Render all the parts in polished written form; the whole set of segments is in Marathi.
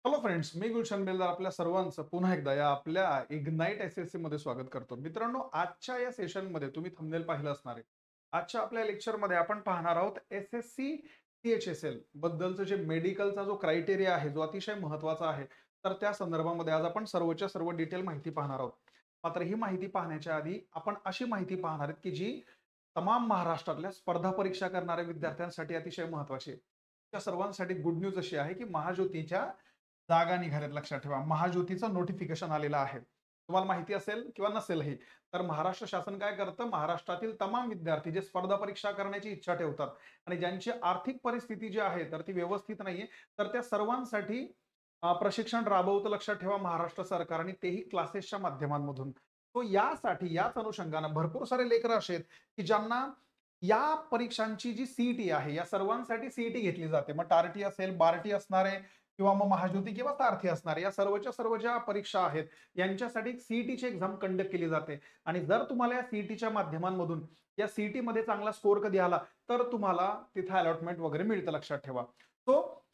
हॅलो फ्रेंड्स, मी गुलशन बेलदार आपल्या सर्वांचं पुन्हा एकदा या आपल्या इग्नाइट एसएससी मध्ये स्वागत करतो. मित्रांनो, आजच्या या सेशनमध्ये तुम्ही थंबनेल पाहिलं असणार आहे. आजच्या आपल्या लेक्चरमध्ये आपण पाहणार आहोत एसएससी सीएचएसएल बद्दलचं जे मेडिकलचा जो क्रायटेरिया आहे, जो अतिशय महत्त्वाचा आहे. तर त्या संदर्भामध्ये आज आपण सर्वच्या सर्व डिटेल माहिती पाहणार आहोत. मात्र ही माहिती पाहण्याच्या आधी आपण अशी माहिती पाहणार आहेत, की जी तमाम महाराष्ट्रातल्या स्पर्धा परीक्षा करणाऱ्या विद्यार्थ्यांसाठी अतिशय महत्त्वाची आहे. त्या सर्वांसाठी गुड न्यूज अशी आहे, की महाज्योतीच्या जागा निघाल्यात. लक्षात ठेवा, महाज्योतीचं नोटिफिकेशन आलेलं आहे. तुम्हाला माहिती असेल किंवा नसेलही, तर महाराष्ट्र शासन काय करतं, महाराष्ट्रातील तमाम विद्यार्थी जे स्पर्धा परीक्षा करण्याची इच्छा ठेवतात आणि ज्यांची आर्थिक परिस्थिती जी आहे तर ती व्यवस्थित नाहीये, तर त्या सर्वांसाठी प्रशिक्षण राबवतं. लक्षात ठेवा, महाराष्ट्र सरकार, आणि तेही क्लासेसच्या माध्यमांमधून. तो यासाठी याच अनुषंगानं भरपूर सारे लेकरं असे आहेत की ज्यांना या परीक्षांची जी सीईटी आहे, या सर्वांसाठी सीईटी घेतली जाते. मग टार्टी असेल, बार्टी असणार आहे किंवा मग महाज्योती किंवा सारथी असणार, या सर्वच्या सर्व ज्या परीक्षा आहेत यांच्यासाठी सीईटीची एक्झाम कंडक्ट केली जाते. आणि जर तुम्हाला या सीईटीच्या माध्यमांमधून या सीईटी मध्ये चांगला स्कोर कधी आला तर तुम्हाला तिथे अलॉटमेंट वगैरे मिळतं. लक्षात ठेवा. तो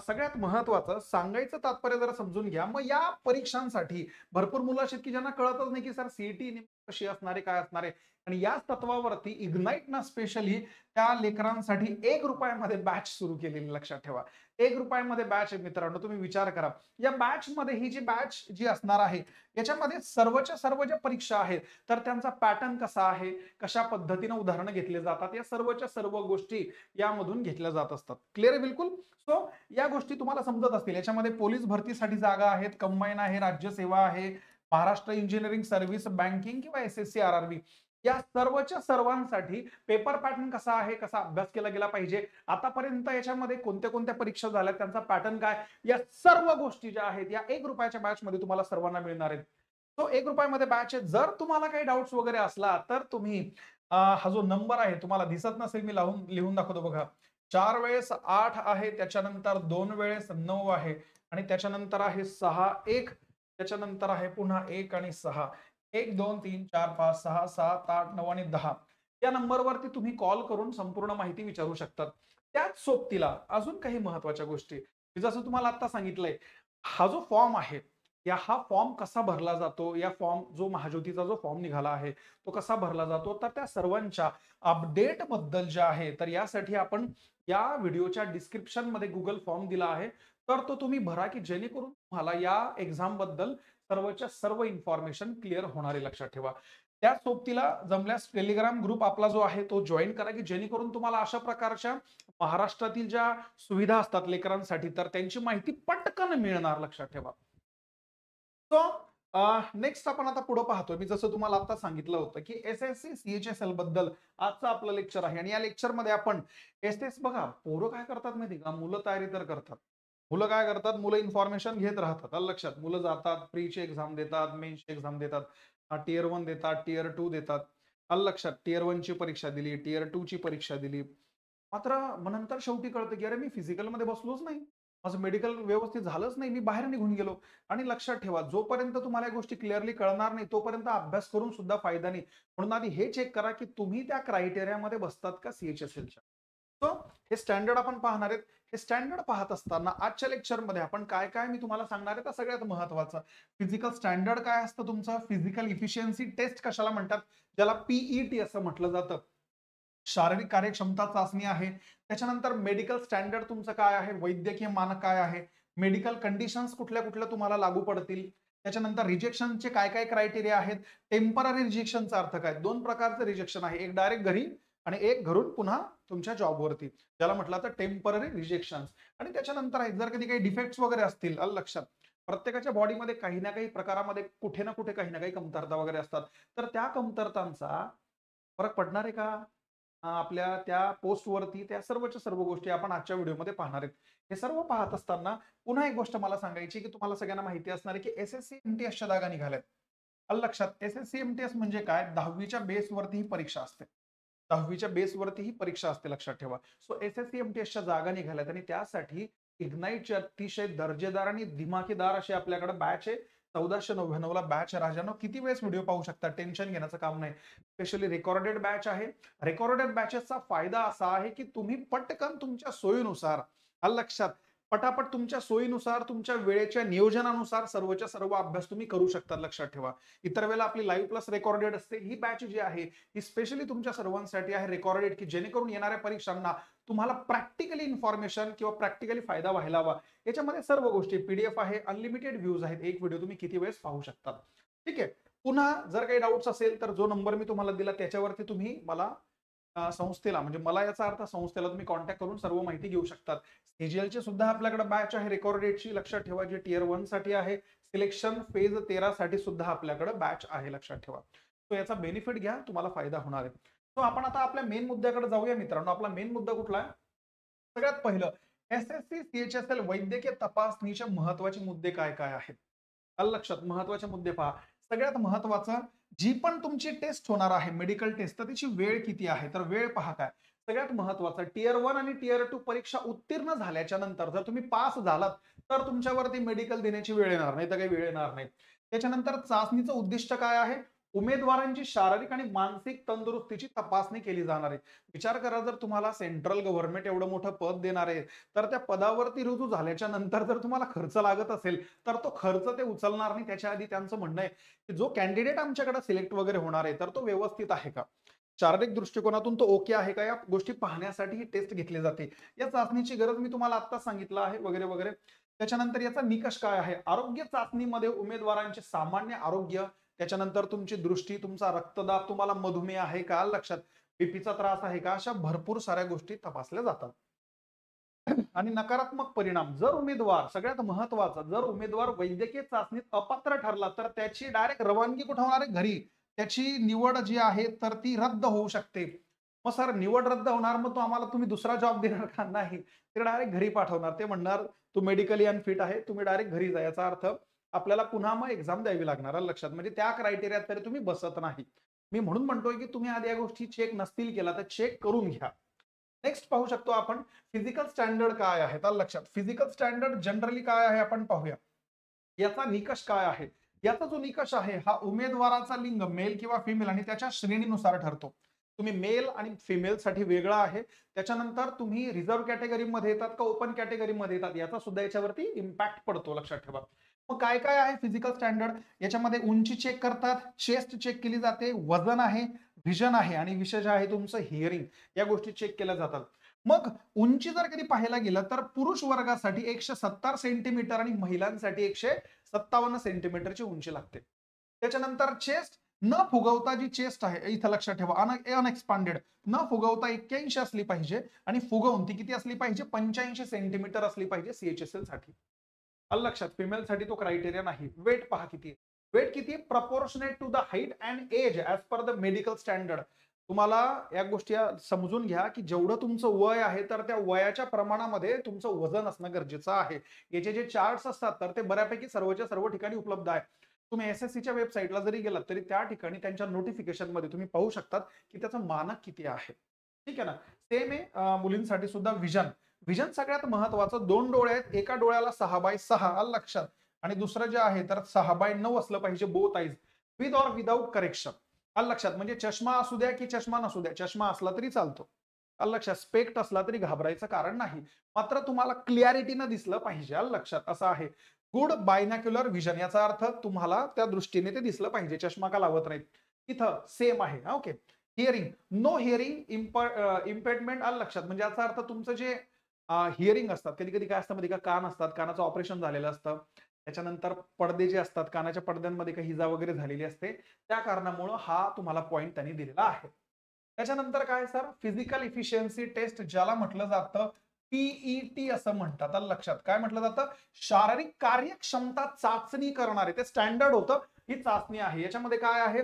सगळ्यात महत्वाचं सांगायचं तात्पर्य जरा समजून घ्या. मग या परीक्षांसाठी भरपूर मुलं अशी की ज्यांना कळतच नाही की सर सीईटी कशी असणार आहे, काय असणार आहे. आणि याच तत्वावरती इग्नाइट ना स्पेशली त्या लेकरांसाठी ₹1 बॅच सुरू केलेली. लक्षात ठेवा, ₹1 बॅच आहे. मित्रांनो, तुम्ही विचार करा, या बॅच मध्ये ही जी बॅच जी असणार आहे याच्यामध्ये सर्वच्या सर्व ज्या परीक्षा आहेत तर त्यांचा पॅटर्न कसा आहे, कशा पद्धतीने उदाहरणं घेतले जातात, या सर्वच्या सर्व गोष्टी यामधून घेतल्या जात असतात. क्लिअर आहे बिलकुल. सो या गोष्टी तुम्हाला समजत असतील. याच्यामध्ये पोलीस भरतीसाठी जागा आहेत, कंबाईन आहे, राज्यसेवा आहे, महाराष्ट्र इंजिनिअरिंग सर्व्हिस, बँकिंग किंवा एसएससी आरआरबी, या सर्वच्या सर्वांसाठी पेपर पॅटर्न कसा आहे, कसा अभ्यास केला गेला पाहिजे, आतापर्यंत याच्यामध्ये कोणत्या कोणत्या परीक्षा झाल्या, त्यांचा पॅटर्न काय, या सर्व गोष्टी ज्या आहेत या ₹1 बॅच मध्ये तुम्हाला सर्वांना मिळणार आहेत. तो ₹1 बॅच आहे. जर तुम्हाला काही डाऊट्स वगैरे असला तर तुम्ही हा जो नंबर आहे तुम्हाला दिसत नसेल, मी लिहून दाखवतो बघा. 4 वेळेस 8 आहे, त्याच्यानंतर 2 वेळेस 9 आहे, आणि त्याच्यानंतर आहे 6 1, त्याच्यानंतर आहे पुन्हा 1 आणि 6. 1 2 3 4 5 6 7 8 9 आणि 10 या नंबरवरती तुम्ही कॉल करून संपूर्ण माहिती विचारू शकतात. त्याच सोबतीला अजून काही महत्वाच्या गोष्टी, जसं तुम्हाला आता सांगितलंय, हा जो फॉर्म आहे, हा फॉर्म कसा भरला जातो, या फॉर्म जो महाज्योतीचा जो फॉर्म निघाला आहे तो कसा भरला जातो, तर त्या सर्वांच्या अपडेट बद्दल जे आहे तर यासाठी आपण या व्हिडिओच्या डिस्क्रिप्शन मध्ये गुगल फॉर्म दिला आहे. तर तो तुम्ही भरा, की जेणेकरून तुम्हाला या एक्झाम बद्दल सर्वच्या सर्व इन्फॉर्मेशन क्लिअर होणार आहे. लक्षात ठेवा. त्या सोबतीला जमल्यास टेलिग्राम ग्रुप आपला जो आहे तो जॉईन करा, की जेणेकरून तुम्हाला अशा प्रकारच्या महाराष्ट्रातील ज्या सुविधा असतात लेकरांसाठी तर त्यांची माहिती पटकन मिळणार. लक्षात ठेवा. सो नेक्स्ट आपण आता पुढे पाहतोय. मी जसं तुम्हाला आता सांगितलं होतं की एसएससी सीएचएसएल बद्दल आजचं आपलं लेक्चर आहे, आणि या लेक्चर मध्ये आपण एसएस बघा, पोरं काय करतात माहिती का, मुलं तयारी तर करतात. मुलं काय करतात, मुलं इन्फॉर्मेशन घेत राहतात. आलं लक्षात. मुलं जातात, प्रीची एक्झाम देतात, मेन्सची एक्झाम देतात, टियर 1 देतात, टियर 2 देतात. आलं लक्षात. टियर 1 ची परीक्षा दिली, टियर 2 ची परीक्षा दिली. मात्र मग नंतर शेवटी कळतं की अरे मी फिजिकल मध्ये बसलोच नाही, माझं मेडिकल व्यवस्थित झालंच नाही, मी बाहेर निघून गेलो. आणि लक्षात ठेवा, जोपर्यंत तुम्हाला या गोष्टी क्लिअरली कळणार नाही तोपर्यंत अभ्यास करून सुद्धा फायदा नाही. म्हणून आधी हे चेक करा की तुम्ही त्या क्रायटेरियामध्ये बसतात का सीएचएसएलच्या. सो हे स्टँडर्ड आपण पाहणार आहेत. हे स्टँडर्ड पाहत असताना आजच्या लेक्चरमध्ये आपण काय काय मी तुम्हाला सांगणार आहे. तर सगळ्यात महत्वाचं, फिजिकल स्टँडर्ड काय असतं तुमचं, फिजिकल इफिशियन्सी टेस्ट कशाला म्हणतात, ज्याला पीईटी असं म्हटलं जातं, शारीरिक कार्यक्षमता चाचणी आहे. त्याच्यानंतर मेडिकल स्टँडर्ड तुमचं काय आहे, वैद्यकीय मानक काय आहे, मेडिकल कंडिशन्स कुठल्या कुठल्या तुम्हाला लागू पडतील. त्याच्यानंतर रिजेक्शनचे काय काय क्रायटेरिया आहेत. टेम्पररी रिजेक्शनचा अर्थ काय, दोन प्रकारचं रिजेक्शन आहे, एक डायरेक्ट घरी आणि एक घरून पुन्हा तुमच्या जॉबवरती, ज्याला म्हटलं तर टेम्पररी रिजेक्शन. आणि त्याच्यानंतर आहे जर कधी काही डिफेक्ट्स वगैरे असतील, आलं लक्षात, प्रत्येकाच्या बॉडीमध्ये काही ना काही प्रकारामध्ये कुठे ना कुठे काही ना काही कमतरता वगैरे असतात, तर त्या कमतरतांचा फरक पडणार आहे का आपल्या त्या पोस्टवरती, त्या सर्वच्या सर्व गोष्टी आपण आजच्या व्हिडिओमध्ये पाहणार आहेत. हे सर्व पाहत असताना पुन्हा एक गोष्ट मला सांगायची, की तुम्हाला सगळ्यांना माहिती असणार आहे की एसएससी एमटीएसच्या जागा निघाल्यात. आलं लक्षात. एसएससी एमटीएस म्हणजे काय, 10वीच्या बेसवरती ही परीक्षा असते. 10वीच्या बेसवरती ही परीक्षा असते. लक्षात ठेवा. सो एसएससी एमटीएसच्या जागा निघाल्यात आणि त्यासाठी इग्नाइटचे अतिशय दर्जेदार आणि दिमाखीदार असे आपल्याकडे बॅच आहे. 1499 ला बॅच आहे राजानो. किती वेळेस व्हिडिओ पाहू शकता, टेन्शन घेण्याचं काम नाही. स्पेशली रेकॉर्डेड बॅच आहे. रेकॉर्डेड बॅचेसचा फायदा असा आहे की तुम्ही पटकन तुमच्या सोयीनुसार, आलं लक्षात, पटापट तुमच्या सोयीनुसार, तुमच्या वेळेच्या नियोजनानुसार सर्वच्या सर्व अभ्यास तुम्ही करू शकता. लक्षात ठेवा. इतर वेळेला आपली लाईव्ह प्लस रेकॉर्डेड असते. ही बॅच जी आहे ही स्पेशली तुमच्या सर्वांसाठी आहे रेकॉर्डेड, की जेणेकरून येणाऱ्या परीक्षांना तुम्हाला प्रॅक्टिकली इन्फॉर्मेशन किंवा प्रॅक्टिकली फायदा व्हायला हवा. याच्यामध्ये सर्व गोष्टी पीडीएफ आहे, अनलिमिटेड व्ह्यूज आहेत. एक व्हिडिओ तुम्ही किती वेळेस पाहू शकता. ठीक आहे. पुन्हा जर काही डाऊट्स असेल तर जो नंबर मी तुम्हाला दिला त्याच्यावरती तुम्ही मला संस्थेला म्हणजे मला याचा अर्थ संस्थेला तुम्ही कॉन्टॅक्ट करून सर्व माहिती घेऊ शकतात. सीजीएलची सुद्धा आपल्याकडे बॅच आहे रेकॉर्डेडची. लक्षात ठेवा जी टियर 1 साठी आहे. सिलेक्शन फेज 13 साठी सुद्धा आपल्याकडे बॅच आहे. लक्षात ठेवा. तो याचा बेनिफिट घ्या, तुम्हाला फायदा होणार आहे. तो आपण आता आपल्या मेन मुद्द्याकडे जाऊया मित्रांनो. आपला मेन मुद्दा कुठला आहे? सगळ्यात पहिलं एसएससी सीएचएसएल वैद्यकीय तपासणीचे महत्वाचे मुद्दे काय काय आहेत. आलं लक्षात. महत्वाचे मुद्दे पहा. सगळ्यात महत्वाचं जी पण तुमची टेस्ट होणार आहे मेडिकल टेस्ट तर त्याची वेळ किती आहे तर वेळ पहा काय. सगळ्यात महत्वाचं टियर 1 आणि टियर 2 परीक्षा उत्तीर्ण झाल्याच्या नंतर जर तुम्ही पास झालात तर तुमच्यावरती मेडिकल देण्याची वेळ येणार नाही तर काही वेळ येणार नाही. त्याच्यानंतर चाचणीचं उद्दिष्ट काय आहे? उमेदवारांची शारीरिक आणि मानसिक तंदुरुस्तीची तपासणी केली जाणार आहे. विचार करा जर तुम्हाला सेंट्रल गव्हर्नमेंट एवढं मोठं पद देणार आहे तर त्या पदावरती रुजू झाल्याच्या नंतर जर तुम्हाला खर्च लागत असेल तर तो खर्च ते उचलणार नाही. त्याच्या आधी त्यांचं म्हणणं आहे की जो कॅन्डिडेट आमच्याकडे सिलेक्ट वगैरे होणार आहे तर तो व्यवस्थित आहे का, शारीरिक दृष्टिकोनातून तो ओके आहे का, या गोष्टी पाहण्यासाठी ही टेस्ट घेतली जाते. या चाचणीची गरज मी तुम्हाला आता सांगितलं आहे वगैरे वगैरे. त्याच्यानंतर याचा निकष काय आहे? आरोग्य चाचणीमध्ये उमेदवारांचे सामान्य आरोग्य, त्याच्यानंतर तुमची दृष्टी, तुमचा रक्तदाब, तुम्हाला मधुमेह आहे का लक्षात, बीपीचा त्रास आहे का, अशा भरपूर साऱ्या गोष्टी तपासल्या जातात. आणि नकारात्मक परिणाम जर उमेदवार सगळ्यात महत्वाचा जर उमेदवार वैद्यकीय चाचणीत अपात्र ठरला तर त्याची डायरेक्ट रवानगी कुठे होणार आहे? घरी. त्याची निवड जी आहे तर ती रद्द होऊ शकते. मग सर निवड रद्द होणार मग तो आम्हाला तुम्ही दुसरा जॉब देणार का? नाही. ते डायरेक्ट घरी पाठवणार. ते म्हणणार तू मेडिकली अनफिट आहे, तुम्ही डायरेक्ट घरी जा. याचा अर्थ आपल्याला पुन्हा मग एक्झाम द्यावी लागणार. लक्षात. म्हणजे त्या क्रायटेरियात तरी तुम्ही बसत नाही. मी म्हणून म्हणतोय की तुम्ही आधी या गोष्टी चेक नसतील केला तर चेक करून घ्या. नेक्स्ट पाहू शकतो आपण फिजिकल स्टँडर्ड काय आहे तर लक्षात. फिजिकल स्टँडर्ड जनरली काय आहे आपण पाहूया. याचा निकष काय आहे? याचा जो निकष आहे हा उमेदवाराचा लिंग मेल किंवा फिमेल आणि त्याच्या श्रेणीनुसार ठरतो. तुम्ही मेल आणि फिमेल साठी वेगळा आहे. त्याच्यानंतर तुम्ही रिझर्व्ह कॅटेगरीमध्ये येतात का ओपन कॅटेगरीमध्ये येतात याचा सुद्धा याच्यावरती इम्पॅक्ट पडतो. लक्षात ठेवा. मग काय काय आहे फिजिकल स्टँडर्ड? याच्यामध्ये उंची चेक करतात, चेस्ट चेक केली जाते, वजन आहे, व्हिजन आहे आणि विशेष आहे तुमचं हिअरिंग. या गोष्टी चेक केल्या जातात. मग उंची जर कधी पाहायला गेलं तर पुरुष वर्गासाठी 170 सेंटीमीटर आणि महिलांसाठी 157 सेंटीमीटरची उंची लागते. त्याच्यानंतर चेस्ट न फुगवता जी चेस्ट आहे इथं लक्षात ठेवा अनएक्सपांडेड न फुगवता 81 असली पाहिजे आणि फुगवून ती किती असली पाहिजे? 85 सेंटीमीटर असली पाहिजे सीएचएसएल साठी. लक्षात. फिमेल साठी तो क्रायटेरिया नाही. वेट पहा किती. वेट किती? Proportionate to the height and age as per the medical standard. तुम्हाला या गोष्टी समजून घ्या की जेवढं तुमचं वय आहे तर त्या वयाच्या प्रमाणामध्ये तुमचं वजन असणं गरजेचं आहे. याचे जे चार्ट्स असतात तर ते बऱ्यापैकी सर्वच्या सर्व ठिकाणी उपलब्ध आहे. तुम्ही एसएससीच्या वेबसाईटला जरी गेलात तरी त्या ठिकाणी त्यांच्या नोटिफिकेशन मध्ये तुम्ही पाहू शकतात की त्याचं मानक किती आहे. ठीक आहे ना. सेम आहे मुलींसाठी सुद्धा विजन. विजन सगळ्यात महत्वाचं. 2 डोळे आहेत, एका डोळ्याला 6/6 लक्षात आणि दुसरं जे आहे तर 6/9 असलं पाहिजे both eyes with or without correction. लक्षात. म्हणजे चष्मा असू द्या की चष्मा नसू द्या, चष्मा असला तरी चालतो. लक्षात. स्पेक्ट असला तरी घाबरायचं कारण नाही. मात्र तुम्हाला क्लिअरिटीनं दिसलं पाहिजे. लक्षात. असं आहे. गुड बायनॅक्युलर विजन याचा अर्थ तुम्हाला त्या दृष्टीने ते दिसलं पाहिजे. चष्मा का लावत नाहीत. इथं सेम आहे. Okay. Hearing no hearing impediment. लक्षात. म्हणजे याचा अर्थ तुमचं जे हिअरिंग असतात कधी कधी काय असतं मध्ये का कान असतात, कानाचं ऑपरेशन झालेलं असतं, त्याच्यानंतर पडदे जे असतात कानाच्या पडद्यांमध्ये काही इजा वगैरे झालेली असते, त्या कारणामुळे हा तुम्हाला पॉइंट त्यांनी दिलेला आहे. त्याच्यानंतर काय सर? फिजिकल इफिशियन्सी टेस्ट ज्याला म्हटलं जातं पीईटी असं म्हणतात. लक्षात. काय म्हटलं जातं? शारीरिक कार्यक्षमता चाचणी करणारे ते स्टँडर्ड होतं. ही चाचणी आहे. याच्यामध्ये काय आहे?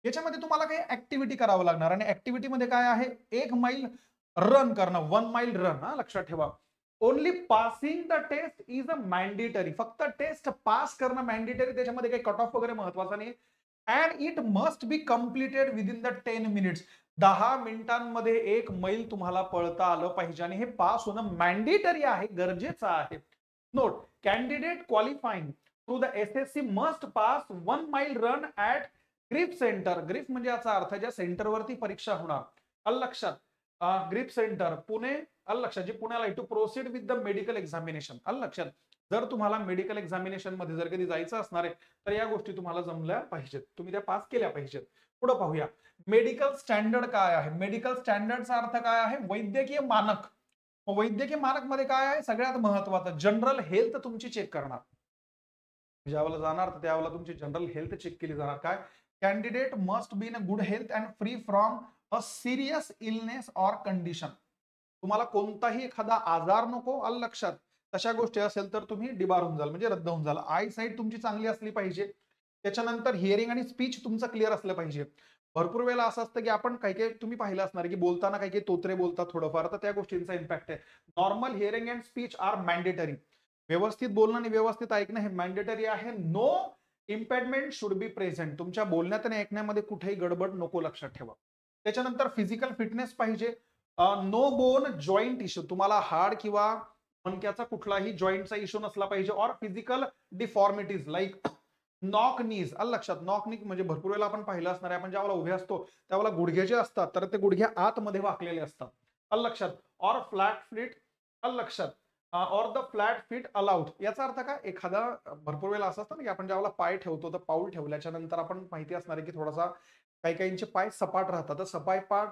याच्यामध्ये तुम्हाला काही ऍक्टिव्हिटी करावं लागणार आणि ऍक्टिव्हिटी मध्ये काय आहे? 1 मैल रन करणं, 1 मैल रन. लक्षात ठेवा. Only passing the test is a mandatory. फक्त टेस्ट पास करणं मॅन्डेटरी. त्याच्यामध्ये काही कट ऑफ वगैरे महत्वाचा नाही. And it must be completed within the 10 minutes. 10 मिनिटांमध्ये 1 मैल तुम्हाला पळता आलं पाहिजे आणि हे पास होणं मॅन्डेटरी आहे, गरजेचं आहे. Note. Candidate qualifying through the assessee must pass 1 मैल run at grief centre. Grief म्हणजे याचा अर्थ ज्या सेंटरवरती परीक्षा होणार. लक्षात. ग्रिप सेंटर पुणे, आलं लक्षात, जे पुण्याला आहे, to proceed with the medical examination. आलं लक्षात, जर तुम्हाला मेडिकल एक्झामिनेशन मध्ये जर कधी जायचं असणार आहे तर या गोष्टी तुम्हाला जमल्या पाहिजेत, तुम्ही त्या पास केल्या पाहिजेत. पुढे पाहूया, मेडिकल स्टँडर्ड काय आहे. मेडिकल स्टँडर्डचा अर्थ काय आहे, वैद्यकीय मानक. वैद्यकीय मानक मध्ये काय आहे, सगळ्यात महत्वाचं जनरल हेल्थ तुमची चेक करणार. ज्यावेळेला जाणार तर त्यावेळेला तुमची जनरल हेल्थ चेक केली जाणार. काय, candidate must be in a good health and free from a serious illness or condition. तुम्हाला कोणताही एखादा आजार नको, आलं लक्षात, तशा गोष्टी असेल तर तुम्ही डिबार होऊन जाल, म्हणजे रद्द होऊन जाल. आय साईट तुमची चांगली असली पाहिजे. त्याच्यानंतर हिअरिंग आणि स्पीच तुमचं क्लिअर असलं पाहिजे. भरपूर वेळेला असं असतं की आपण काही काही तुम्ही पाहिलं असणार की बोलताना काही काही तोत्रे बोलतात थोडंफार, तर त्या गोष्टींचा इम्पॅक्ट आहे. Normal hearing and speech are mandatory. व्यवस्थित बोलणं आणि व्यवस्थित ऐकणं हे मॅन्डेटरी आहे. No impediment should be present. तुमच्या बोलण्यात आणि ऐकण्यामध्ये कुठेही गडबड नको, लक्षात ठेवा. त्याच्यानंतर फिजिकल फिटनेस पाहिजे. No bone joint issue. तुम्हाला हाड किंवा मणक्याचा कुठलाही जॉईंटचा इश्यू नसला पाहिजे. Or physical deformities like knock knees. आलं लक्षात, नॉक नीक म्हणजे भरपूर वेळेला आपण पाहिलं असणार आहे, आपण ज्यावेळेला उभे असतो त्यावेळेला गुडघे जे असतात तर ते गुडघे आतमध्ये वाकलेले असतात. आलं लक्षात. Or flat feet. आलं लक्षात. Or the flat feet allowed. याचा अर्थ काय, एखादा भरपूर वेळेला असं असतं ना की आपण ज्यावेळेला पाय ठेवतो तर पाऊल ठेवल्याच्या नंतर आपण माहिती असणार आहे की थोडासा काही काहींचे पाय सपाट राहतात. तर सपाट पाय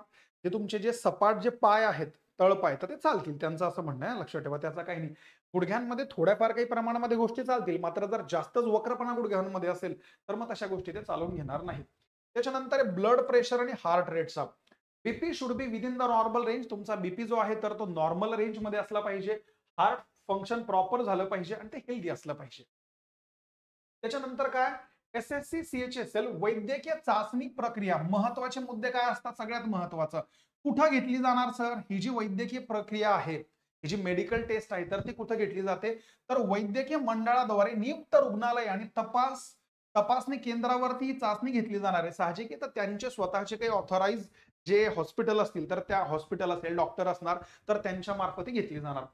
जे तुमचे जे सपाट जे पाय आहेत तळपाय, तर ते चालतील, त्यांचं असं म्हणणं आहे, लक्षात ठेवा. त्याचा काही नाही. गुडघ्यांमध्ये थोड्याफार काही प्रमाणामध्ये गोष्टी चालतील, मात्र जर जास्तच वक्रपणा गुडघ्यांमध्ये असेल तर मग तशा गोष्टी ते चालवून घेणार नाहीत. त्याच्यानंतर ब्लड प्रेशर आणि हार्ट रेटचा. BP should be within the normal range. तुमचा बीपी जो आहे तर तो नॉर्मल रेंज मध्ये असला पाहिजे. हार्ट फंक्शन प्रॉपर झालं पाहिजे आणि ते हेल्दी असलं पाहिजे. त्याच्यानंतर काय, SSC CHSL वैद्यकीय चाचणी प्रक्रिया. महत्वाचे मुद्दे काय असतात, सगळ्यात महत्वाचं कुठं घेतली जाणार सर, ही जी वैद्यकीय प्रक्रिया आहे, ही जी मेडिकल टेस्ट आहे तर ती कुठं घेतली जाते, तर वैद्यकीय मंडळाद्वारे नियुक्त रुग्णालय आणि तपासणी केंद्रावरती ही चाचणी घेतली जाणार आहे. साहजिक आहे, तर त्यांचे स्वतःचे काही ऑथराइज जे हॉस्पिटल असतील तर त्या हॉस्पिटल असेल, डॉक्टर असणार तर त्यांच्या मार्फत घेतली जाणार.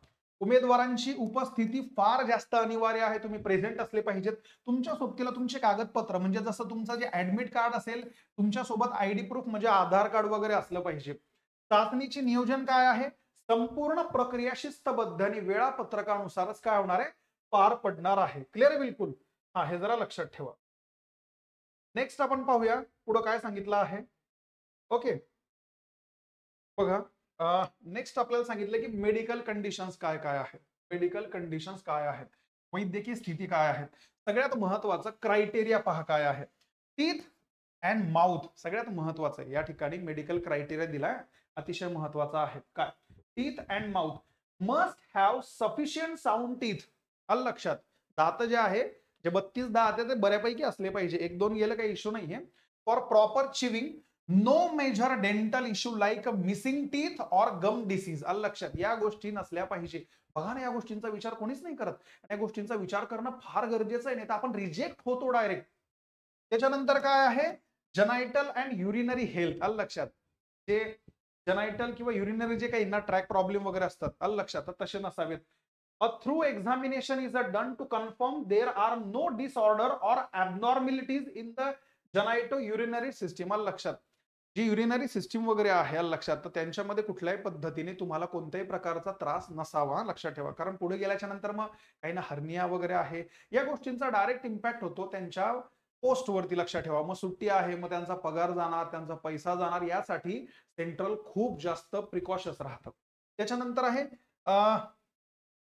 उमेदवारांची उपस्थिती फार जास्त अनिवार्य आहे. तुम्ही प्रेझेंट असले पाहिजेत. तुमच्या सोबतीला तुमचे कागदपत्र म्हणजे जसं तुमचं जे ऍडमिट कार्ड असेल, तुमच्या सोबत आयडी प्रूफ म्हणजे आधार कार्ड वगैरे असलं पाहिजे. चाचणीचे नियोजन काय आहे, संपूर्ण प्रक्रिया शिस्तबद्ध आणि वेळापत्रकानुसारच काय होणार आहे, पार पडणार आहे. क्लिअर आहे बिलकुल. हा, हे जरा लक्षात ठेवा. नेक्स्ट आपण पाहूया पुढे काय सांगितलं आहे. ओके, बघा, नेक्स्ट आपल्याला सांगितलं की मेडिकल कंडिशन्स काय काय आहेत. मेडिकल कंडिशन्स काय आहेत, वैद्यकीय स्थिती काय आहेत. सगळ्यात महत्वाचं क्रायटेरिया पहा काय आहे. टीथ अँड माउथ सगळ्यात महत्वाचं आहे. या ठिकाणी मेडिकल क्रायटेरिया दिलाय, अतिशय महत्वाचा आहे. काय, teeth and mouth must have sufficient sound teeth. आलं लक्षात, दात जे आहे, जे 32 दात आहे ते बऱ्यापैकी असले पाहिजे. एक दोन गेलं काही इश्यू नाहीये. For proper chewing, no major dental issue like missing teeth or gum disease. आलं लक्षात, या गोष्टी नसल्या पाहिजे. बघा ना, या गोष्टींचा विचार कोणीच नाही करत. या गोष्टींचा विचार करणं फार गरजेचं आहे, नाही तर आपण रिजेक्ट होतो डायरेक्ट. त्याच्यानंतर काय आहे, जनायटल अँड युरिनरी हेल्थ. आलं लक्षात, जे जनायटल किंवा युरिनरी जे काही ना ट्रॅक प्रॉब्लेम वगैरे असतात, आलं लक्षात, तर तसे नसावेत. A through examination is done to confirm there are no disorder और abnormalities in the genitourinary system. आलं लक्षात, जी युरिनरी सिस्टीम वगैरे आहे, आलं लक्षात, तर त्यांच्यामध्ये कुठल्याही पद्धतीने तुम्हाला कोणत्याही प्रकारचा त्रास नसावा, लक्षात ठेवा. कारण पुढे गेल्याच्या नंतर मग काही ना हर्निया वगैरे आहे, या गोष्टींचा डायरेक्ट इम्पॅक्ट होतो त्यांच्या पोस्टवरती, लक्षात ठेवा. मग सुट्टी आहे, मग त्यांचा पगार जाणार, त्यांचा पैसा जाणार, यासाठी सेंट्रल खूप जास्त प्रिकॉशन्स राहतात. त्याच्यानंतर आहे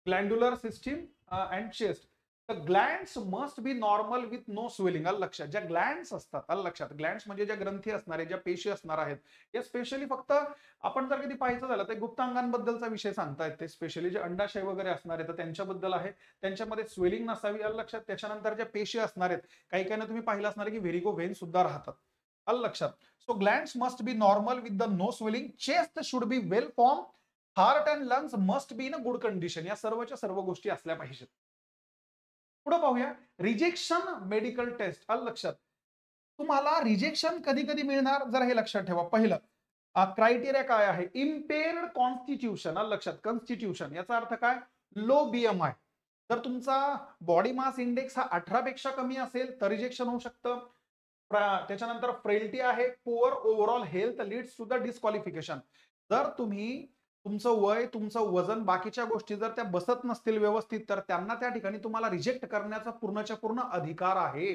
glandular system and chest. The glands must be normal with no swelling. आलं लक्षात, ज्या ग्लँड्स असतात, आलं लक्षात, ग्लँड्स म्हणजे ज्या ग्रंथी असणार आहेत, ज्या पेशी असणार आहेत, या स्पेशली फक्त आपण जर कधी पाहायचं झालं तर गुप्तांगांबद्दलचा विषय सांगतायत. ते स्पेशली जे अंडाशय वगैरे असणार आहे तर त्यांच्याबद्दल आहे. त्यांच्यामध्ये स्वेलिंग नसावी, आलं लक्षात. त्याच्यानंतर ज्या पेशी असणार आहेत, काही काही तुम्ही पाहिलं असणार की व्हेरिको व्हेन सुद्धा राहतात, आलं लक्षात. So glands must be normal with the no swelling. Chest should be well form. Heart and lungs must be in a good condition. या सर्वच्या सर्व गोष्टी असल्या पाहिजेत. पुढे पाहूया, रिजेक्शन मेडिकल टेस्ट. आलं लक्षात, तुम्हाला रिजेक्शन कधी कधी मिळणार, जरा हे लक्षात ठेवा. पहिलं क्रायटेरिया काय आहे, इम्पेअर्ड कॉन्स्टिट्यूशन. आलं लक्षात, कॉन्स्टिट्यूशन याचा अर्थ काय, लो BMI. जर तुमचा बॉडी मास इंडेक्स हा 18 पेक्षा कमी असेल तर रिजेक्शन होऊ शकतं. त्याच्यानंतर फ्रेलिटी आहे, poor overall health leads to the disqualification. जर तुम्ही तुमचं वय, तुमचं वजन, बाकीच्या गोष्टी जर त्या बसत नसतील व्यवस्थित, तर त्यांना त्या ठिकाणी तुम्हाला रिजेक्ट करण्याचा पूर्णच्या पूर्ण अधिकार आहे.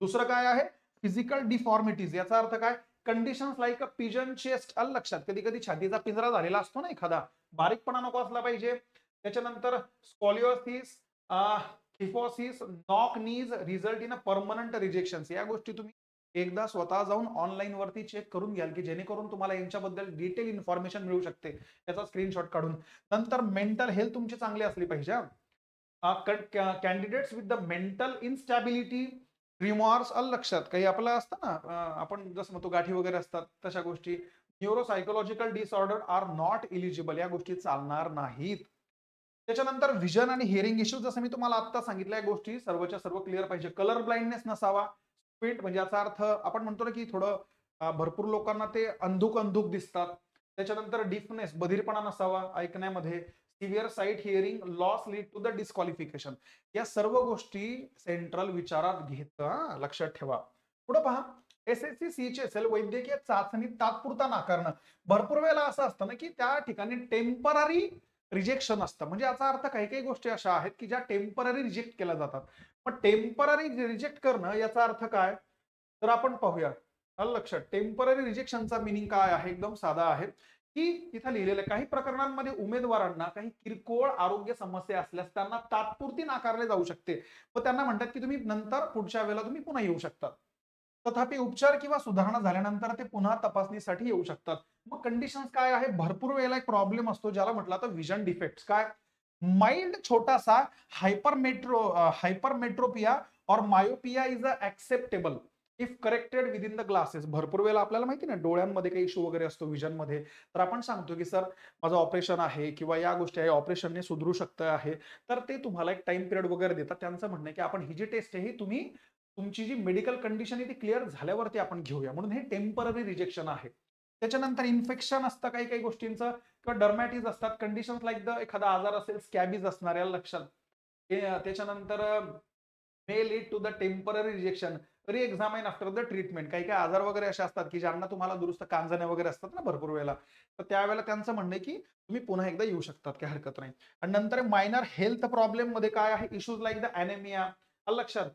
दुसरं काय आहे? Physical deformities. याचा अर्थ काय? Conditions like a pigeon chest. आलं लक्षात? कधी कधी छातीचा पिंजरा झालेला असतो ना एखादा, बारीकपणा नको असला पाहिजे. त्याच्यानंतर scoliosis, kyphosis, knock knees result in a permanent rejection. या गोष्टी तुम्ही एकदा स्वतः जाऊन ऑनलाईन वरती चेक करून घ्याल, की जेणेकरून तुम्हाला यांच्याबद्दल डिटेल इन्फॉर्मेशन मिळू शकते, याचा स्क्रीनशॉट काढून. नंतर मेंटल हेल्थ तुमची चांगली असली पाहिजे. Candidates with the mental instability, remorse, लक्षात काही आपलं असतं ना, आपण जसं म्हणतो गाठी वगैरे असतात तशा गोष्टी, न्यूरोसायकोलॉजिकल डिसऑर्डर आर नॉट इलिजिबल. या गोष्टी चालणार नाहीत. त्याच्यानंतर व्हिजन आणि हिअरिंग इश्यूज, जसं मी तुम्हाला आता सांगितल्या गोष्टी सर्वच्या सर्व क्लिअर पाहिजे. कलर ब्लाइंडनेस नसावा. स्क्विंट म्हणजे याचा अर्थ आपण म्हणतो ना, की थोडं भरपूर लोकांना ते अंधुक अंधुक दिसतात. त्याच्यानंतर डीफनेस, बधीरपणा नसावा ऐकण्यामध्ये. Severe sight hearing loss lead to the disqualification. या सर्व गोष्टी सेंट्रल विचारात घेतं, लक्षात ठेवा. पुढे पहा, एसएससी सीएचएसएल वैद्यकीय चाचणी तात्पुरता नाकारणं. भरपूर वेळेला असं असतं ना, की त्या ठिकाणी टेम्पररी रिजेक्शन असतं. म्हणजे याचा अर्थ काही काही गोष्टी अशा आहेत की ज्या टेम्पररी रिजेक्ट केल्या जातात. पण टेम्पररी रिजेक्ट करणं याचा अर्थ काय, तर आपण पाहूया. आलं लक्षात? टेम्पररी रिजेक्शनचा मिनिंग काय आहे? एकदम साधा आहे, की इथं लिहिलेलं काही प्रकरणांमध्ये उमेदवारांना काही किरकोळ आरोग्य समस्या असल्यास त्यांना तात्पुरती नाकारले जाऊ शकते व त्यांना म्हणतात की तुम्ही नंतर पुढच्या वेळेला तुम्ही पुन्हा येऊ शकता. तथापि उपचार किंवा सुधारणा झाल्यानंतर ते पुन्हा तपासणीसाठी येऊ शकतात. मग कंडिशन्स काय आहे? भरपूर वेळेला एक प्रॉब्लेम असतो ज्याला म्हटलं तर विजन डिफेक्ट्स. काय? माइल्ड छोटासा हायपरमेट्रोपिया और myopia is acceptable if corrected with in the glasses. भरपूर वेळेला आपल्याला माहिती ना, डोळ्यांमध्ये काही इश्यू वगैरे असतो विजन मध्ये, तर आपण सांगतो की सर माझं ऑपरेशन आहे किंवा या गोष्टी आहे, ऑपरेशनने सुधरू शकतं आहे. तर ते तुम्हाला एक टाइम पिरियड वगैरे देतात. त्यांचं म्हणणं आहे की आपण ही जी टेस्ट आहे ही तुम्ही तुमची जी मेडिकल कंडिशन आहे ती क्लिअर झाल्यावरती आपण घेऊया, म्हणून हे टेम्पररी रिजेक्शन आहे. त्याच्यानंतर इन्फेक्शन असतं काही काही गोष्टींचं, किंवा डर्मॅटिज असतात. कंडिशन्स लाईक द एखादा आजार असेल, स्कॅबीज असणार, या लक्षात. त्याच्यानंतर may lead to the temporary rejection, re examine after the treatment. काही काही आजार वगैरे असे असतात की ज्यांना तुम्हाला दुरुस्त कांजण्या वगैरे असतात ना भरपूर वेळेला, तर त्यावेळेला त्यांचं म्हणणं आहे की तुम्ही पुन्हा एकदा येऊ शकतात, काही हरकत नाही. आणि नंतर मायनर हेल्थ प्रॉब्लेम मध्ये काय आहे? इश्यूज लाईक द अॅनेमिया, लक्षात,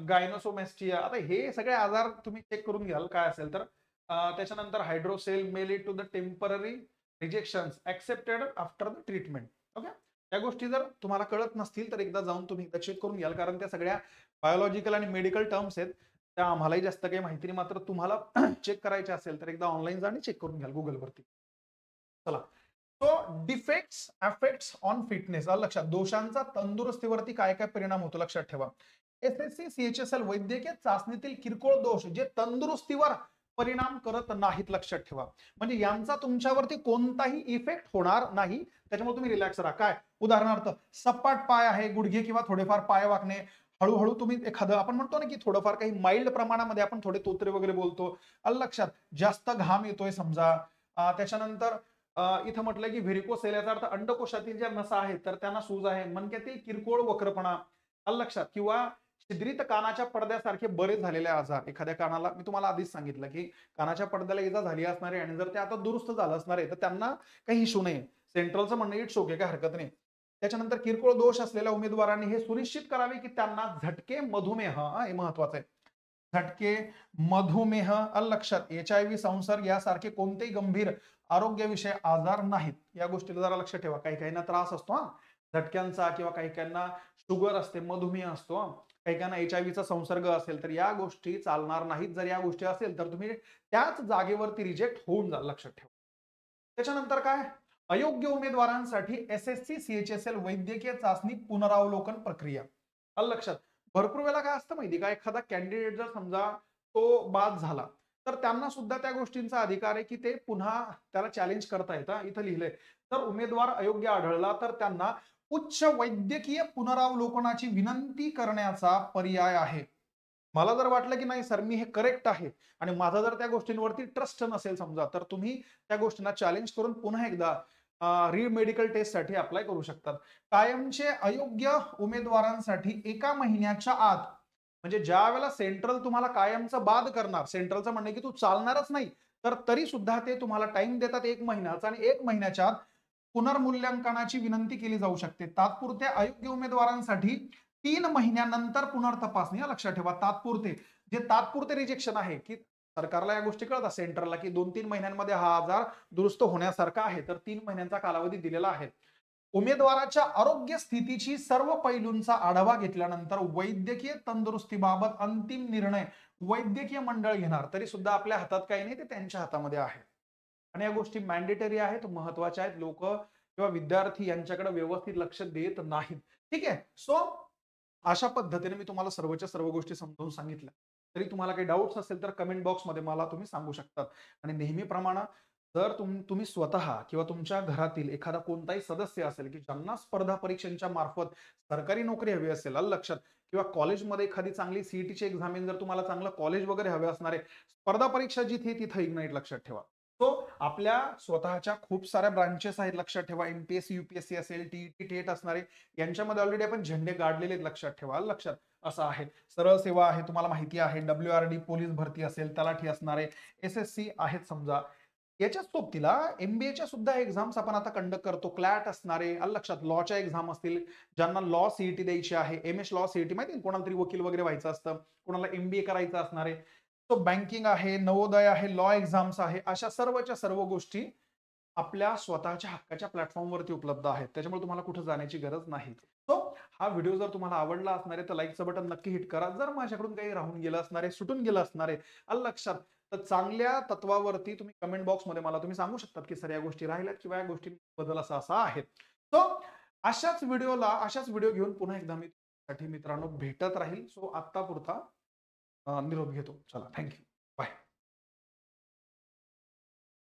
गायनोसोमॅस्टिया. आता हे सगळे आजार तुम्ही चेक करून घ्याल काय असेल तर. त्याच्यानंतर hydrocele may lead to the temporary rejections accepted after the treatment. Okay, त्या गोष्टी जर तुम्हाला कळत नसतील तर एकदा जाऊन तुम्ही एकदा चेक करून घ्याल, कारण त्या सगळ्या बायोलॉजिकल आणि मेडिकल टर्म्स आहेत. त्या आम्हालाही जास्त काही माहिती नाही, मात्र तुम्हाला चेक करायचे असेल तर एकदा ऑनलाईन जा आणि चेक करून घ्याल गुगलवरती. चला, so defects affects on fitness. लक्षात, दोषांचा तंदुरुस्तीवरती काय काय परिणाम होतो लक्षात ठेवा. एसएससी सीएचएसएल वैद्यकीय चाचणीतील किरकोळ दोष जे तंदुरुस्तीवर परिणाम करत नाहीत, लक्षात ठेवा. म्हणजे यांचा तुमच्यावरती कोणताही इफेक्ट होणार नाही, त्याच्यामुळे तुम्ही रिलॅक्स राहा. काय? उदाहरणार्थ, सपाट पाय आहे, गुडघे किंवा थोडेफार पाय वाकणे, हळूहळू तुम्ही एखादं आपण म्हणतो ना की थोडंफार काही माइल्ड प्रमाणामध्ये आपण थोडे तोत्रे वगैरे बोलतो, लक्षात, जास्त घाम येतोय समजा. त्याच्यानंतर इथं म्हटलं की व्हेरिकोसेल, याचा अर्थ अंडकोशातील ज्या नसा आहेत तर त्यांना सूज आहे. मणक्यातील किरकोळ वक्रपणा, लक्षात, किंवा छिद्रित कानाच्या पडद्यासारखे बरेच झालेले आजार. एखाद्या कानाला मी तुम्हाला आधीच सांगितलं की कानाच्या पडद्याला इजा झाली असणार आहे आणि जर ते आता दुरुस्त झालं असणार आहे तर त्यांना काही इश्यू नाही. सेंट्रलचं म्हणणं इट्स ओके, काय हरकत नाही. त्याच्यानंतर किरकोळ दोष असलेल्या उमेदवारांनी हे सुनिश्चित करावे की त्यांना झटके, मधुमेह, हे महत्वाचं आहे, झटके, मधुमेह, लक्षात, HIV संसर्ग यासारखे कोणतेही गंभीर आरोग्यविषय आजार नाहीत. या गोष्टीला जरा लक्ष ठेवा. काही काहींना त्रास असतो झटक्यांचा, किंवा काही काहींना शुगर असते, मधुमेह असतो, काही काहींना HIVचा संसर्ग असेल, तर या गोष्टी चालणार नाहीत. जर या गोष्टी असेल तर तुम्ही त्याच जागेवरती रिजेक्ट होऊन जा, लक्षात ठेवा. त्याच्यानंतर काय? अयोग्य उमेदवारांसाठी एसएससी सीएचएसएल वैद्यकीय चाचणी पुनरावलोकन प्रक्रिया. लक्षात, भरपूर वेळा काय असतं माहिती का, एखादा कॅन्डिडेट जर समजा तो बाद झाला तर त्यांना सुद्धा त्या गोष्टींचा अधिकार आहे की ते पुन्हा त्याला चॅलेंज करता येतं. इथं लिहिलंय, तर उमेदवार अयोग्य आढळला तर त्यांना उच्च वैद्यकीय पुनरावलोकनाची विनंती करण्याचा पर्याय आहे. मला जर वाटलं की नाही सर मी हे करेक्ट आहे आणि माझा जर त्या गोष्टींवरती ट्रस्ट नसेल समजा, तर तुम्ही त्या गोष्टींना चॅलेंज करून पुन्हा एकदा री मेडिकल टेस्ट साठी अप्लाय करू शकतात. कायमचे अयोग्य उमेदवारांसाठी 1 महिन्याच्या आत, म्हणजे ज्या वेळेला सेंट्रल तुम्हाला कायमचं बाद करणार, सेंट्रलचं म्हणणं की तू चालणारच नाही, तर तरी सुद्धा ते तुम्हाला टाइम देतात 1 महिन्याचा आणि 1 महिन्याच्या आत पुनर्मूल्यांकनाची विनंती केली जाऊ शकते. तात्पुरत्या अयोग्य उमेदवारांसाठी 3 महिन्यानंतर पुनर्तपासणी. लक्षात ठेवा, तात्पुरते. जे तात्पुरते रिजेक्शन आहे, की सरकारला या गोष्टी कळतात सेंटरला, की 2-3 महिन्यांमध्ये हा आजार दुरुस्त होण्यासारखा आहे, तर 3 महिन्यांचा कालावधी दिलेला आहे. उमेदवाराच्या आरोग्य स्थितीची सर्व पैलूंचा आढावा घेतल्यानंतर वैद्यकीय तंदुरुस्तीबाबत अंतिम निर्णय वैद्यकीय मंडळ घेणार. तरी सुद्धा आपल्या हातात काही नाही, ते त्यांच्या हातामध्ये आहे. आणि या गोष्टी मॅन्डेटरी आहेत, महत्वाच्या आहेत. लोक किंवा विद्यार्थी यांच्याकडे व्यवस्थित लक्ष देत नाहीत. ठीक आहे. सो अशा पद्धतीने मी तुम्हाला सर्वच्या सर्व गोष्टी समजावून सांगितल्या. तरी तुम्हाला काही डाऊट्स असेल तर कमेंट बॉक्समध्ये मला तुम्ही सांगू शकतात. आणि नेहमीप्रमाणे जर तुम्ही स्वतः किंवा तुमच्या घरातील एखादा कोणताही सदस्य असेल की ज्यांना स्पर्धा परीक्षांच्या मार्फत सरकारी नोकरी हवी असेल, आलं लक्षात, किंवा कॉलेजमध्ये एखादी चांगली सीईटीची एक्झाम जर तुम्हाला चांगलं कॉलेज वगैरे हवे असणारे, स्पर्धा परीक्षा जिथे तिथे इग्नाइट लक्षात ठेवा. तो आपल्या स्वतःच्या खूप साऱ्या ब्रांचेस आहेत, लक्षात ठेवा. एमपीएससी युपीएससी असेल, टीईटी टेट असणारे, यांच्यामध्ये ऑलरेडी आपण झेंडे गाडलेले आहेत, लक्षात ठेवा. लक्षात असं आहे. सरळ सेवा आहे, तुम्हाला माहिती आहे. डब्ल्यूआरडी पोलीस भरती असेल, तलाठी असणारे, एसएससी आहेत समजा. याच्या सोबतीला एमबीएच्या सुद्धा एक्झाम्स आपण आता कंडक्ट करतो. क्लॅट असणारे, लक्षात, लॉच्या एक्झाम असतील, ज्यांना लॉ सीईटी द्यायची आहे, एमएस लॉ सीईटी माहिती, कोणाला तरी वकील वगैरे व्हायचं असतं, कोणाला एमबीए करायचं असणारे, तो बँकिंग आहे, नवोदय आहे, लॉ एक्झाम्स आहे, अशा सर्वच्या सर्व गोष्टी आपल्या स्वतःच्या हक्काच्या प्लॅटफॉर्मवरती उपलब्ध आहेत. त्याच्यामुळे तुम्हाला कुठे जाण्याची गरज नाही. सो हा व्हिडिओ जर तुम्हाला आवडला असणार आहे तर लाईकचं बटन नक्की हिट करा. जर माझ्याकडून काही राहून गेलं असणार आहे, सुटून गेलं असणार आहे, आलं लक्षात, तर चांगल्या तत्वावरती तुम्ही कमेंट बॉक्समध्ये मला तुम्ही सांगू शकतात की सर या गोष्टी राहिल्यात किंवा या गोष्टी बदल असा असा आहे. सो अशाच व्हिडिओ घेऊन पुन्हा एकदा मी मित्रांनो भेटत राहील. सो आत्ता पुरता निरोप घेतो. चला, थँक्यू.